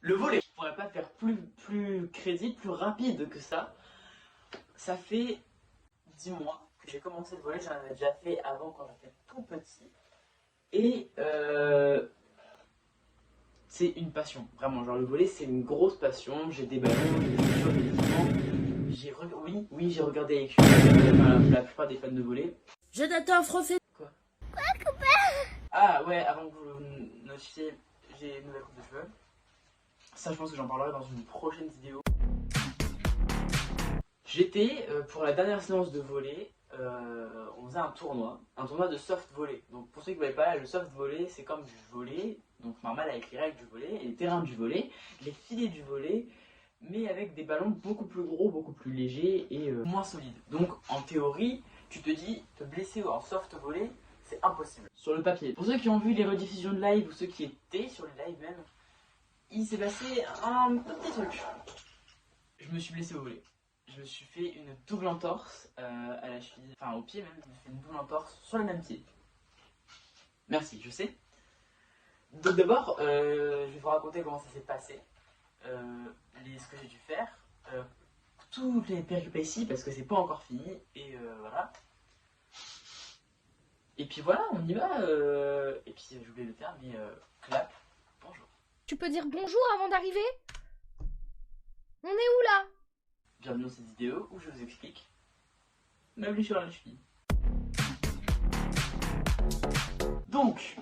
Le volley, je pourrais pas faire plus crédible, plus rapide que ça. Ça fait 10 mois que j'ai commencé le volley, j'en avais déjà fait avant quand j'étais tout petit. Et c'est une passion, vraiment. Genre le volley, c'est une grosse passion. J'ai des ballons, j'ai des chaussures, des équipements. Oui, j'ai regardé avec la plupart des fans de volley. Je t'attends, français. Quoi, Ah ouais, avant que vous notifiez, j'ai une nouvelle coupe de cheveux. Ça, je pense que j'en parlerai dans une prochaine vidéo. J'étais, pour la dernière séance de volley, on faisait un tournoi de soft volley. Donc pour ceux qui ne voyaient pas, le soft volley, c'est comme du volley, donc normal avec les règles du volley, et les terrains du volley, les filets du volley, mais avec des ballons beaucoup plus gros, beaucoup plus légers et moins solides. Donc en théorie, tu te dis, te blesser en soft volley, c'est impossible. Sur le papier. Pour ceux qui ont vu les rediffusions de live, ou ceux qui étaient sur les lives même, il s'est passé un petit truc. Je me suis blessé au volley. Je me suis fait une double entorse à la cheville, enfin au pied même, je me suis fait une double entorse sur le même pied. Merci, je sais. Donc d'abord, je vais vous raconter comment ça s'est passé, ce que j'ai dû faire, toutes les péripéties parce que c'est pas encore fini, et voilà. Et puis voilà, on y va, et puis j'ai oublié le terme, mais clap, bonjour. Tu peux dire bonjour avant d'arriver? On est où là? Bienvenue dans cette vidéo où je vous explique ma blessure à la cheville. Donc,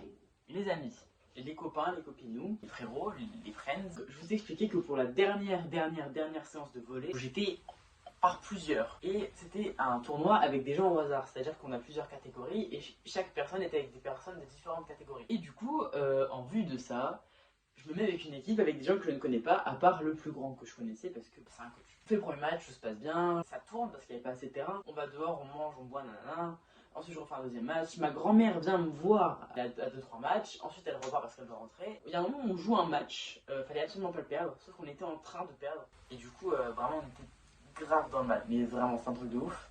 les amis, les copains, les copinous, les frérots, les friends, je vous ai expliqué que pour la dernière séance de volley, j'étais par plusieurs. Et c'était un tournoi avec des gens au hasard, c'est-à-dire qu'on a plusieurs catégories et chaque personne était avec des personnes de différentes catégories. Et du coup, en vue de ça, je me mets avec une équipe avec des gens que je ne connais pas, à part le plus grand que je connaissais parce que c'est un coach. On fait le premier match, tout se passe bien, ça tourne parce qu'il n'y avait pas assez de terrain. On va dehors, on mange, on boit, nanana. Ensuite, je refais un deuxième match. Ma grand-mère vient me voir à 2-3 matchs. Ensuite, elle repart parce qu'elle doit rentrer. Il y a un moment où on joue un match, fallait absolument pas le perdre, sauf qu'on était en train de perdre. Et du coup, vraiment, on était grave dans le mal. Mais vraiment, c'est un truc de ouf.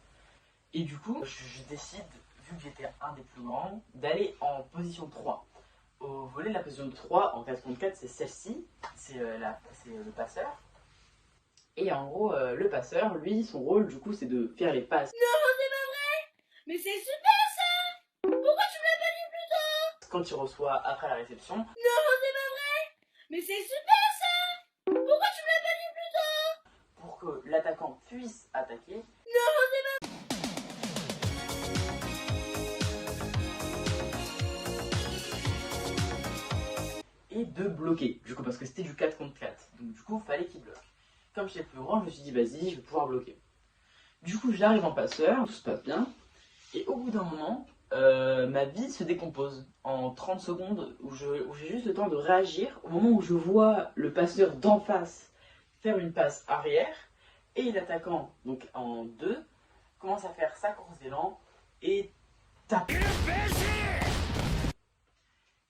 Et du coup, je décide, vu que j'étais un des plus grands, d'aller en position 3. Au volley, la position 3 en 4 contre 4, c'est celle-ci, c'est le passeur. Et en gros, le passeur, lui, son rôle, du coup, c'est de faire les passes. Non, c'est pas vrai! Mais c'est super ça! Pourquoi tu me l'as pas dit plus tôt? Quand il reçoit après la réception. Non, c'est pas vrai! Mais c'est super ça! Pourquoi tu me l'as pas dit plus tôt? Pour que l'attaquant puisse attaquer. Non, c'est pas Et de bloquer, du coup, parce que c'était du 4 contre 4. Donc du coup, il fallait qu'il bloque. Comme j'étais le plus grand, je me suis dit, vas-y, je vais pouvoir bloquer. Du coup, j'arrive en passeur, tout se passe bien. Et au bout d'un moment, ma bille se décompose en 30 secondes où j'ai juste le temps de réagir au moment où je vois le passeur d'en face faire une passe arrière et l'attaquant, donc en 2, commence à faire sa course d'élan et tape.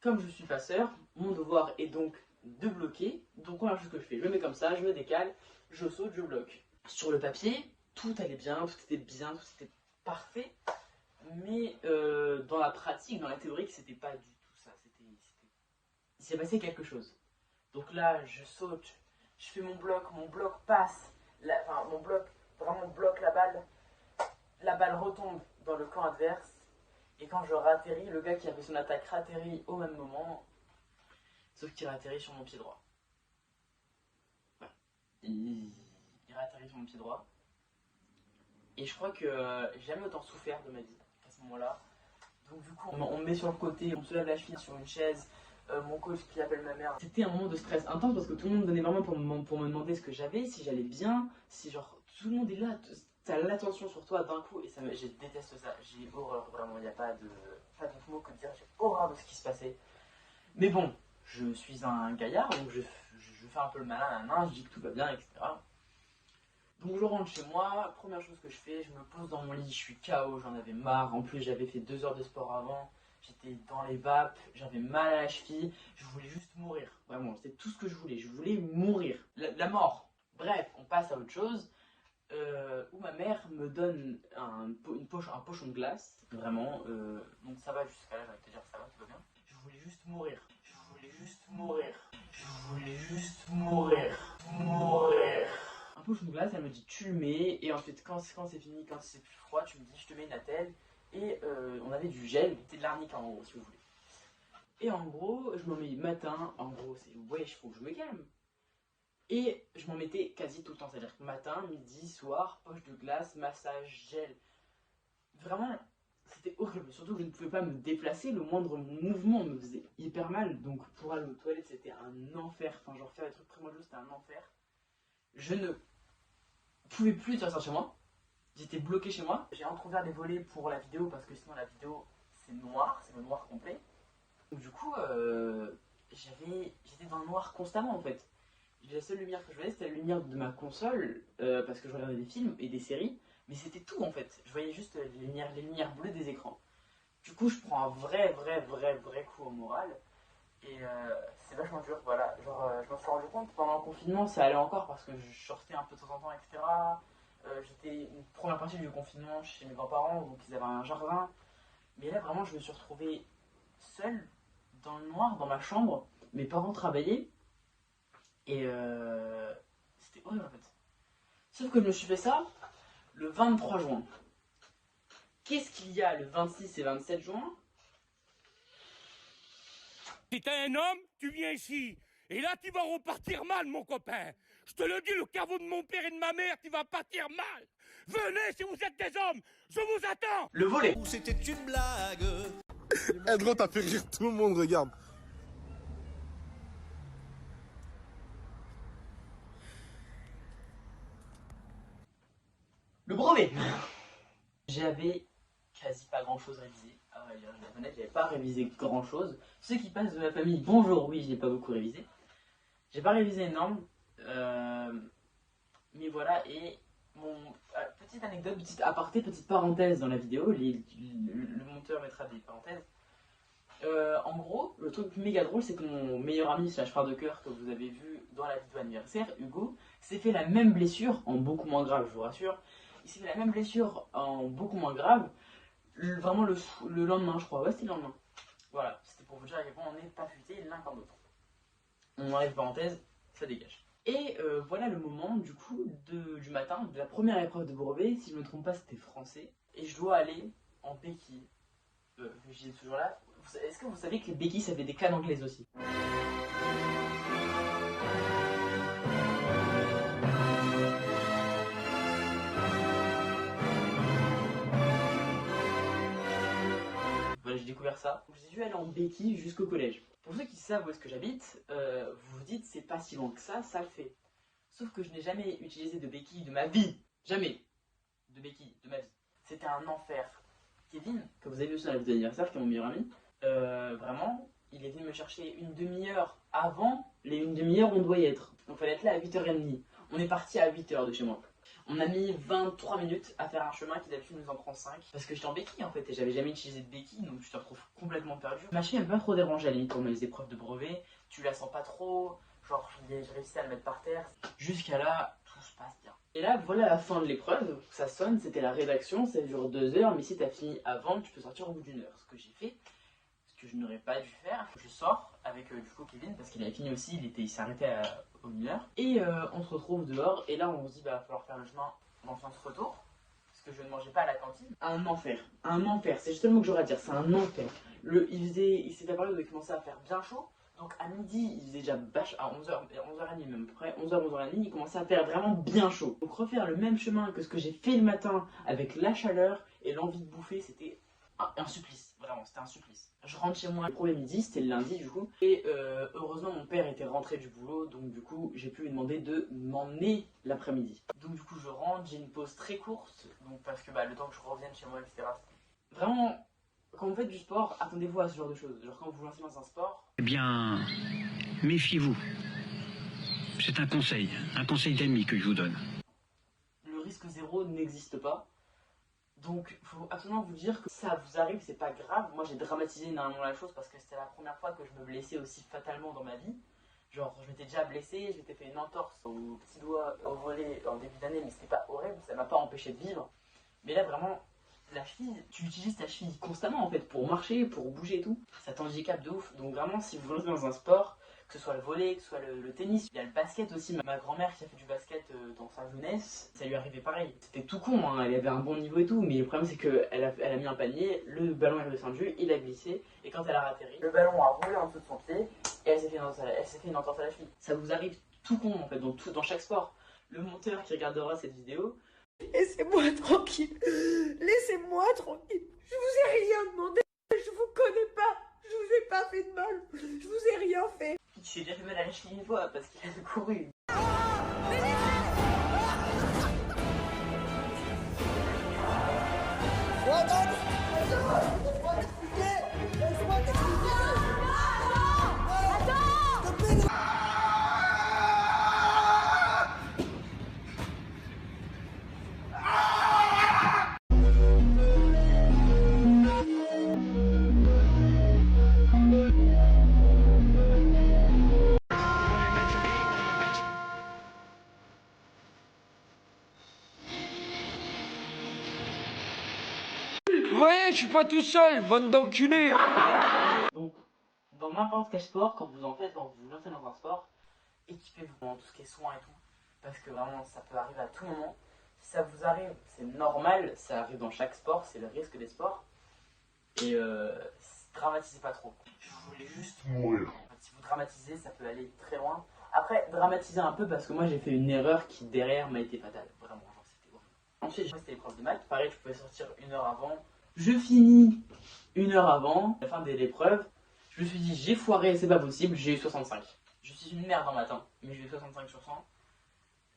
Comme je suis passeur, mon devoir est donc de bloquer. Donc première chose que je fais, je me mets comme ça, je me décale, je saute, je bloque. Sur le papier, tout allait bien, tout était parfait. Mais dans la pratique, dans la théorie, c'était pas du tout ça. Il s'est passé quelque chose. Donc là, je saute, je fais mon bloc passe, mon bloc vraiment bloque la balle retombe dans le camp adverse. Et quand je ratterris, le gars qui a fait son attaque ratterrit au même moment, sauf qu'il ratterrit sur mon pied droit. Ouais. Il ratterrit sur mon pied droit. Et je crois que j'ai jamais autant souffert de ma vie à ce moment-là. Donc du coup, on me met sur le côté, on se lève la cheville sur une chaise, mon coach qui appelle ma mère. C'était un moment de stress intense parce que tout le monde venait vraiment pour me demander ce que j'avais, si j'allais bien, si genre tout le monde est là, t'as l'attention sur toi d'un coup et ça je déteste ça, j'ai horreur vraiment, il n'y a pas d'autre mot que de dire j'ai horreur de ce qui se passait. Mais bon, je suis un gaillard donc je fais un peu le malin, je dis que tout va bien, etc. Donc je rentre chez moi, première chose que je fais, je me pose dans mon lit, je suis KO, j'en avais marre, en plus j'avais fait 2 heures de sport avant, j'étais dans les vapes, j'avais mal à la cheville, je voulais juste mourir, vraiment, c'est tout ce que je voulais mourir, la mort. Bref, on passe à autre chose, où ma mère me donne un pochon de glace, vraiment, donc ça va jusqu'à là, je vais te dire ça va, tout va bien. Je voulais juste mourir, je voulais juste mourir, je voulais juste mourir. me dit tu le mets, et ensuite quand c'est fini, quand c'est plus froid, tu me dis je te mets une attelle, et on avait du gel, c'était de l'arnica en gros si vous voulez. Et en gros, je m'en mets matin, en gros c'est wesh, faut que je me calme. Et je m'en mettais quasi tout le temps, c'est-à-dire matin, midi, soir, poche de glace, massage, gel. Vraiment, c'était horrible, surtout que je ne pouvais pas me déplacer, le moindre mouvement me faisait hyper mal, donc pour aller aux toilettes c'était un enfer, enfin genre faire des trucs primordiaux c'était un enfer. Je ne pouvais plus sortir chez moi, j'étais bloqué chez moi. J'ai entrouvert les volets pour la vidéo parce que sinon la vidéo c'est noir, c'est le noir complet. Donc du coup, j'étais dans le noir constamment en fait. La seule lumière que je voyais c'était la lumière de ma console parce que je regardais des films et des séries. Mais c'était tout en fait, je voyais juste les lumières bleues des écrans. Du coup, je prends un vrai coup au moral. Et c'est vachement dur, voilà. Genre, je me suis rendu compte pendant le confinement, ça allait encore parce que je sortais un peu de temps en temps, etc. J'étais une première partie du confinement chez mes grands-parents, donc ils avaient un jardin. Mais là, vraiment, je me suis retrouvé seul, dans le noir, dans ma chambre. Mes parents travaillaient. Et c'était horrible en fait. Sauf que je me suis fait ça le 23 juin. Qu'est-ce qu'il y a le 26 et 27 juin? Si t'es un homme, tu viens ici. Et là, tu vas repartir mal, mon copain. Je te le dis, le caveau de mon père et de ma mère, tu vas partir mal. Venez si vous êtes des hommes, je vous attends. Le volet. C'était une blague. Eh gros, t'as fait rire tout le monde, regarde. Le brevet. J'avais quasi pas grand chose révisé. Ah ouais, j'avais pas révisé grand chose. Ceux qui passent de la famille, bonjour, oui, je n'ai pas beaucoup révisé. J'ai pas révisé énorme. Mais voilà, et petite anecdote, petite aparté, petite parenthèse dans la vidéo. Le monteur mettra des parenthèses. En gros, le truc méga drôle, c'est que mon meilleur ami slash frère de cœur que vous avez vu dans la vidéo anniversaire, Hugo, s'est fait la même blessure, en beaucoup moins grave, je vous rassure. Il s'est fait la même blessure en beaucoup moins grave, vraiment le lendemain, je crois. Ouais, c'était le lendemain. Voilà, c'était pour vous dire à quel point on n'est pas futé l'un comme l'autre. On enlève parenthèse, ça dégage. Et voilà le moment du coup du matin, de la première épreuve de brevet, si je ne me trompe pas, c'était français. Et je dois aller en béquille. J'y ai toujours là. Est-ce que vous savez que les béquilles, ça fait des cannes anglaises aussi? Voilà, j'ai découvert ça. J'ai dû aller en béquille jusqu'au collège. Pour ceux qui savent où est-ce que j'habite, vous vous dites c'est pas si loin que ça le fait. Sauf que je n'ai jamais utilisé de béquille de ma vie. Jamais de béquille de ma vie. C'était un enfer. Kevin, que vous avez vu sur la vidéo d'anniversaire, qui est mon meilleur ami, vraiment, il est venu me chercher une demi-heure avant les une demi-heure où on doit y être. Donc il fallait être là à 8h30. On est parti à 8h de chez moi. On a mis 23 minutes à faire un chemin qui d'habitude nous en prend 5. Parce que j'étais en béquille en fait et j'avais jamais utilisé de béquille, donc tu te retrouves complètement perdu. Ma cheville elle m'a pas trop dérangé à la limite pour mes épreuves de brevet. Tu la sens pas trop, genre j'ai réussi à le mettre par terre. Jusqu'à là, tout se passe bien. Et là, voilà la fin de l'épreuve. Ça sonne, c'était la rédaction, ça dure 2 heures, mais si t'as fini avant, tu peux sortir au bout d'1 heure. Ce que j'ai fait, ce que je n'aurais pas dû faire, je sors avec du coup Kevin parce qu'il avait fini aussi, il s'arrêtait au 1 heure. Et on se retrouve dehors et là on se dit bah va falloir faire le chemin dans le sens retour parce que je ne mangeais pas à la cantine. Un enfer, c'est juste le mot que j'aurais à dire, c'est un enfer. Il s'est apparu qu'il commençait à faire bien chaud. Donc à midi, il faisait déjà à 11h30 même, à peu près 11h, 11h30, il commençait à faire vraiment bien chaud. Donc refaire le même chemin que ce que j'ai fait le matin avec la chaleur et l'envie de bouffer, c'était un supplice, vraiment, c'était un supplice. Je rentre chez moi le premier midi, c'était le lundi du coup, et heureusement mon père était rentré du boulot, donc du coup j'ai pu lui demander de m'emmener l'après-midi. Donc du coup je rentre, j'ai une pause très courte, donc parce que le temps que je revienne chez moi, etc. Vraiment, quand vous faites du sport, attendez-vous à ce genre de choses. Genre quand vous vous lancez dans un sport... Eh bien, méfiez-vous. C'est un conseil d'ami que je vous donne. Le risque zéro n'existe pas. Donc, il faut absolument vous dire que ça vous arrive, c'est pas grave. Moi, j'ai dramatisé énormément la chose parce que c'était la première fois que je me blessais aussi fatalement dans ma vie. Genre, je m'étais déjà blessé, je m'étais fait une entorse au petit doigt au volet en début d'année, mais c'était pas horrible, ça m'a pas empêché de vivre. Mais là, vraiment, la cheville, tu utilises ta cheville constamment en fait pour marcher, pour bouger et tout. Ça t'handicape de ouf. Donc, vraiment, si vous vous lancez dans un sport, que ce soit le volley, que ce soit le tennis. Il y a le basket aussi. Ma grand-mère qui a fait du basket dans sa jeunesse, ça lui arrivait pareil. C'était tout con, hein. Elle avait un bon niveau et tout, mais le problème c'est qu'elle a mis un panier, le ballon est redescendu, il a glissé, et quand elle a atterri, le ballon a roulé en dessous de son pied, et elle s'est fait une entorse à la cheville. Ça vous arrive tout con en fait, dans chaque sport. Le monteur qui regardera cette vidéo, Laissez-moi tranquille. Laissez-moi tranquille. Je vous ai rien demandé. Je vous connais pas. Je vous ai pas fait de mal. Je vous ai rien fait. il s'est déjà fait mal à la cheville une fois parce qu'il a couru. Ouais, je suis pas tout seul, bande d'enculés. Donc, dans n'importe quel sport, quand vous en faites, quand vous vous lancez dans un sport, équipez-vous dans tout ce qui est soins et tout. Parce que vraiment, ça peut arriver à tout moment. Si ça vous arrive, c'est normal, ça arrive dans chaque sport, c'est le risque des sports. Et dramatisez pas trop. Je voulais juste mourir. Si vous dramatisez, ça peut aller très loin. Après, dramatisez un peu parce que moi j'ai fait une erreur qui derrière m'a été fatale. Vraiment, genre c'était horrible. Ensuite, c'était l'épreuve de maths. Pareil, je pouvais sortir 1 heure avant. Je finis 1 heure avant la fin de l'épreuve. Je me suis dit, j'ai foiré, c'est pas possible, j'ai eu 65. Je suis une merde en matin, mais j'ai eu 65 sur 100.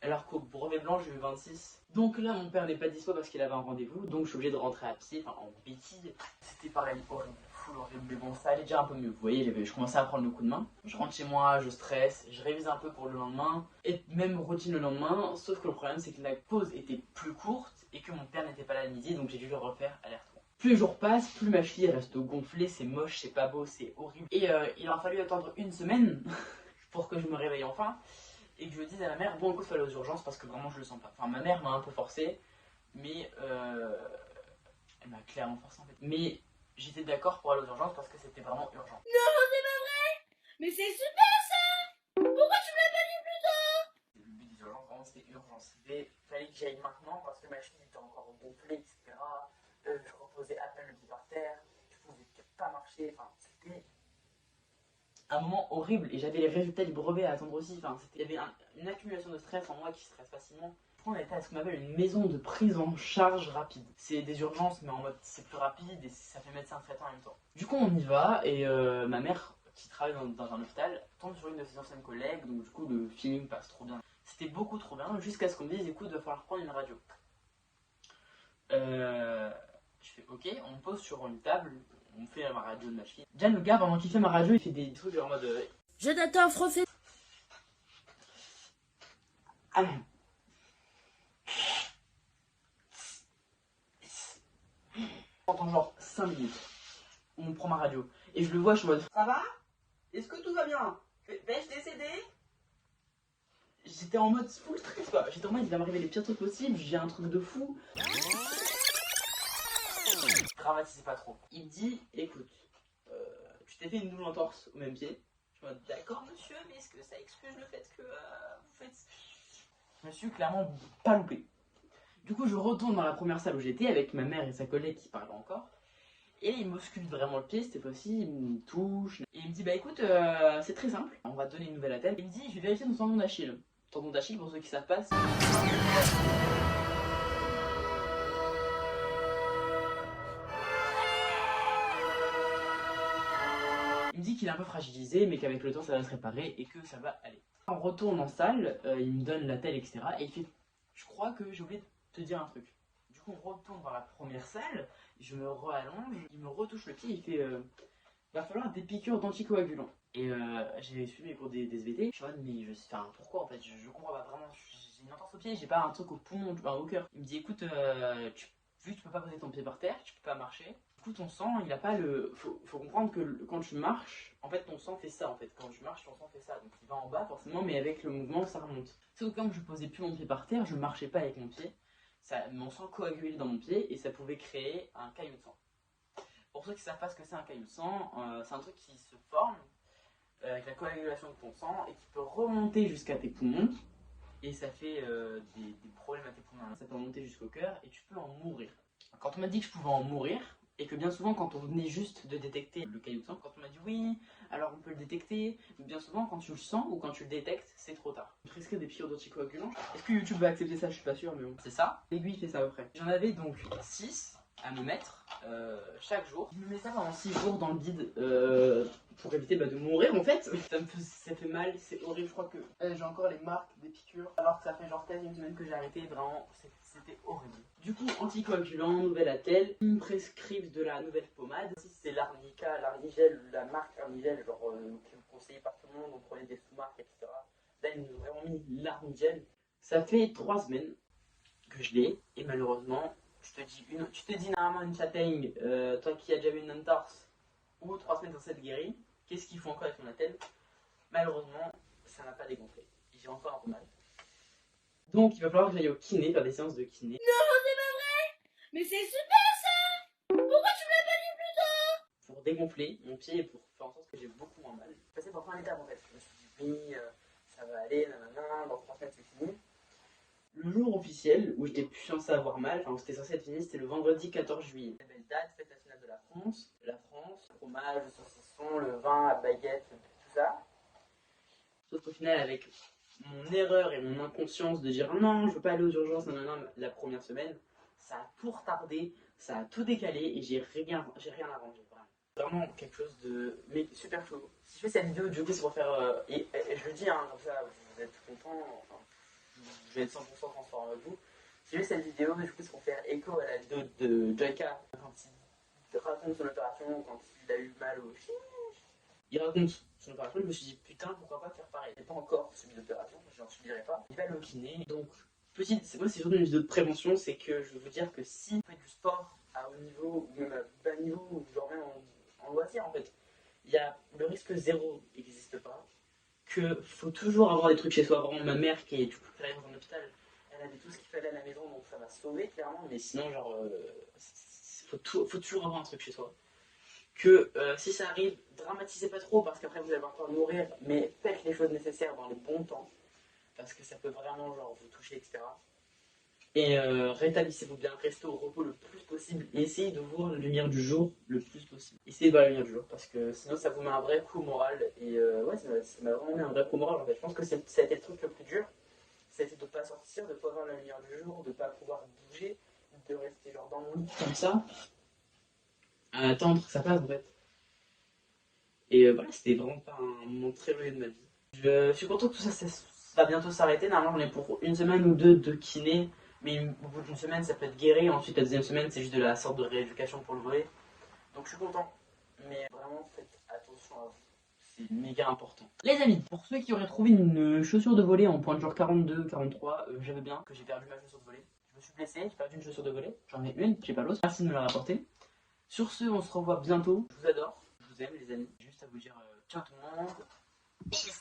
Alors qu'au brevet blanc, j'ai eu 26. Donc là, mon père n'est pas dispo parce qu'il avait un rendez-vous, donc je suis obligé de rentrer à pied, enfin en béquille. C'était pareil, horrible, full horrible, mais bon, ça allait déjà un peu mieux. Vous voyez, je commençais à prendre le coup de main. Je rentre chez moi, je stresse, je révise un peu pour le lendemain, et même routine le lendemain, sauf que le problème, c'est que la pause était plus courte et que mon père n'était pas là à midi, donc j'ai dû le refaire aller-retour. Plus les jours passent, plus ma cheville reste gonflée, c'est moche, c'est pas beau, c'est horrible. Et il aura fallu attendre 1 semaine pour que je me réveille enfin et que je dise à ma mère, bon écoute, faut aller aux urgences parce que vraiment je le sens pas. Enfin, ma mère m'a un peu forcé, mais elle m'a clairement forcé en fait. Mais j'étais d'accord pour aller aux urgences parce que c'était vraiment urgent. Non, c'est pas vrai. Mais c'est super ça. Pourquoi tu me l'as pas dit plus tôt? Le but des urgences, vraiment c'était urgent. Il fallait que j'y aille maintenant parce que ma cheville était encore gonflée, etc. Je reposais à peine le pied par terre, je pouvais pas marcher, enfin c'était un moment horrible et j'avais les résultats du brevet à attendre aussi, enfin il y avait une accumulation de stress en moi qui stresse facilement. On était à ce qu'on appelle une maison de prise en charge rapide. C'est des urgences mais en mode c'est plus rapide et ça fait médecin traitant en même temps. Du coup on y va et ma mère qui travaille dans un hôpital tombe sur une de ses anciennes collègues, donc du coup le feeling passe trop bien. C'était beaucoup trop bien jusqu'à ce qu'on me dise écoute, il va falloir prendre une radio. Je fais ok, on me pose sur une table, on fait ma radio de ma fille. Déjà le gars pendant qu'il fait ma radio il fait des trucs en mode Je t'attends, refais. ah. Pendant genre 5 minutes, on me prend ma radio et je le vois, je suis en mode ça va? Est-ce que tout va bien? Vais-je décéder? J'étais en mode full stress quoi, j'étais en mode il va m'arriver les pires trucs possibles, j'ai un truc de fou. Dramatisez pas trop. Il me dit, écoute, tu t'es fait une double entorse au même pied. Je me dis, d'accord monsieur, mais est-ce que ça excuse le fait que vous faites... Je me suis clairement pas loupé. Du coup, je retourne dans la première salle où j'étais avec ma mère et sa collègue qui parlaient encore. Et il m'ausculte vraiment le pied, cette fois-ci, il me touche. Et il me dit, bah écoute, c'est très simple, on va te donner une nouvelle attelle. Il me dit, je vais vérifier ton tendon d'Achille. Tendon d'Achille, pour ceux qui savent pas, il me dit qu'il est un peu fragilisé, mais qu'avec le temps ça va se réparer et que ça va aller. On retourne en salle, il me donne l'attelle, etc. Et il fait, je crois que j'ai oublié de te dire un truc. Du coup on retourne dans la première salle, je me re-allonge, il me retouche le pied, il fait, va falloir des piqûres d'anticoagulants. Et j'ai suivi mes cours des SVT, je suis en mode, mais enfin, pourquoi en fait, je comprends pas vraiment, j'ai une entorse au pied, j'ai pas un truc au poumon, au cœur. Il me dit, écoute, vu que tu peux pas poser ton pied par terre, tu peux pas marcher. Du coup, ton sang, il a pas le. Faut comprendre que quand tu marches, en fait, ton sang fait ça. En fait, quand tu marches, ton sang fait ça. Donc, il va en bas forcément, mais avec le mouvement, ça remonte. Sauf que comme je posais plus mon pied par terre, je marchais pas avec mon pied. Mon sang coagulait dans mon pied et ça pouvait créer un caillou de sang. Pour ceux qui savent pas ce que c'est un caillou de sang, c'est un truc qui se forme avec la coagulation de ton sang et qui peut remonter jusqu'à tes poumons. Et ça fait des problèmes à tes poumons. Ça peut remonter jusqu'au cœur et tu peux en mourir. Quand on m'a dit que je pouvais en mourir, et que bien souvent quand on venait juste de détecter le caillou de sang, quand on m'a dit oui, alors on peut le détecter, mais bien souvent quand tu le sens ou quand tu le détectes, c'est trop tard. Prescrire des piqûres d'anticoagulants. Est-ce que YouTube va accepter ça? Je suis pas sûr, mais bon. C'est ça. L'aiguille fait ça à peu près. J'en avais donc 6 à me mettre chaque jour. Je me mets ça pendant 6 jours dans le vide pour éviter de mourir en fait. Ça fait mal, c'est horrible. Je crois que j'ai encore les marques des piqûres alors que ça fait genre quasi une semaine que j'ai arrêté. Vraiment, c'était horrible. Du coup, anticoagulant, nouvelle attelle. Ils me prescrivent de la nouvelle pommade. Si c'est l'Arnica, l'Arnigel, la marque Arnigel, genre qui est conseillée par tout le monde, on prenait des sous-marques, etc. Là, ils nous ont vraiment mis l'Arnigel. Ça fait 3 semaines que je l'ai et malheureusement. Tu te dis normalement une châtaigne, toi qui as déjà vu une entorse, ou 3 semaines dans cette guérie, qu'est-ce qu'ils font encore avec ton attelle? Malheureusement, ça n'a pas dégonflé. J'ai encore un peu mal. Donc il va falloir que j'aille au kiné, faire des séances de kiné. Non, c'est pas vrai! Mais c'est super ça! Pourquoi tu me l'as pas dit plus tôt? Pour dégonfler mon pied et pour faire en sorte que j'ai beaucoup moins mal. Je passais par plein d'étapes en fait. Je me suis dit oui, ça va aller, nanana, dans 3 semaines c'est fini. Le jour officiel où j'étais plus censé avoir mal, enfin où c'était censé être fini, c'était le vendredi 14 juillet. La belle date, fête nationale de la France, le fromage, le saucisson, le vin, la baguette, tout ça. Sauf qu'au final, avec mon erreur et mon inconscience de dire non, je veux pas aller aux urgences, non, la première semaine, ça a tout retardé, ça a tout décalé et j'ai rien arrangé. Vraiment quelque chose de super chaud. Si je fais cette vidéo, du coup, c'est pour faire. Et je le dis, hein, comme ça, vous êtes contents. Enfin, je vais être 100% transparent avec vous. Si j'ai vu cette vidéo, du coup, c'est pour faire écho à la vidéo de Joyka quand il raconte son opération, quand il a eu mal au chiche. Il raconte son opération, je me suis dit putain, pourquoi pas faire pareil. J'ai pas encore subi d'opération, je n'en subirai pas. Il va aller au kiné. Donc, c'est surtout une vidéo de prévention, c'est que je veux vous dire que si vous faites du sport à haut niveau, ou même à bas niveau, ou genre même en loisir en fait, il y a le risque zéro n'existe pas. Que faut toujours avoir des trucs chez soi. Vraiment, ma mère qui est du coup travaille dans un hôpital, elle avait tout ce qu'il fallait à la maison, donc ça m'a sauvé clairement. Mais sinon, genre, faut toujours avoir un truc chez soi. Que si ça arrive, dramatisez pas trop parce qu'après vous allez avoir peur de mourir, mais faites les choses nécessaires dans les bons temps parce que ça peut vraiment genre vous toucher, etc. Et rétablissez-vous bien, restez au repos le plus possible et essayez de voir la lumière du jour le plus possible. Essayez de voir la lumière du jour parce que sinon ça vous met un vrai coup moral et ouais, ça m'a vraiment mis un vrai coup moral en fait. Je pense que ça a été le truc le plus dur, c'était de ne pas sortir, de ne pas voir la lumière du jour, de ne pas pouvoir bouger, de rester genre dans mon lit comme ça, à attendre que ça passe en fait. Et voilà, c'était vraiment pas un moment très joyeux de ma vie. Je suis content que tout ça va bientôt s'arrêter. Normalement, on est pour une semaine ou deux de kiné. Mais au bout d'une semaine, ça peut être guéri. Ensuite, la deuxième semaine, c'est juste de la sorte de rééducation pour le volet. Donc, je suis content. Mais vraiment, faites attention à vous. C'est méga important. Les amis, pour ceux qui auraient trouvé une chaussure de volet en pointe genre 42, 43, j'avais bien que j'ai perdu ma chaussure de volet. Je me suis blessé, j'ai perdu une chaussure de volet. J'en ai une, j'ai pas l'autre. Merci de me la rapporter. Sur ce, on se revoit bientôt. Je vous adore. Je vous aime, les amis. Juste à vous dire ciao tout le monde. Peace.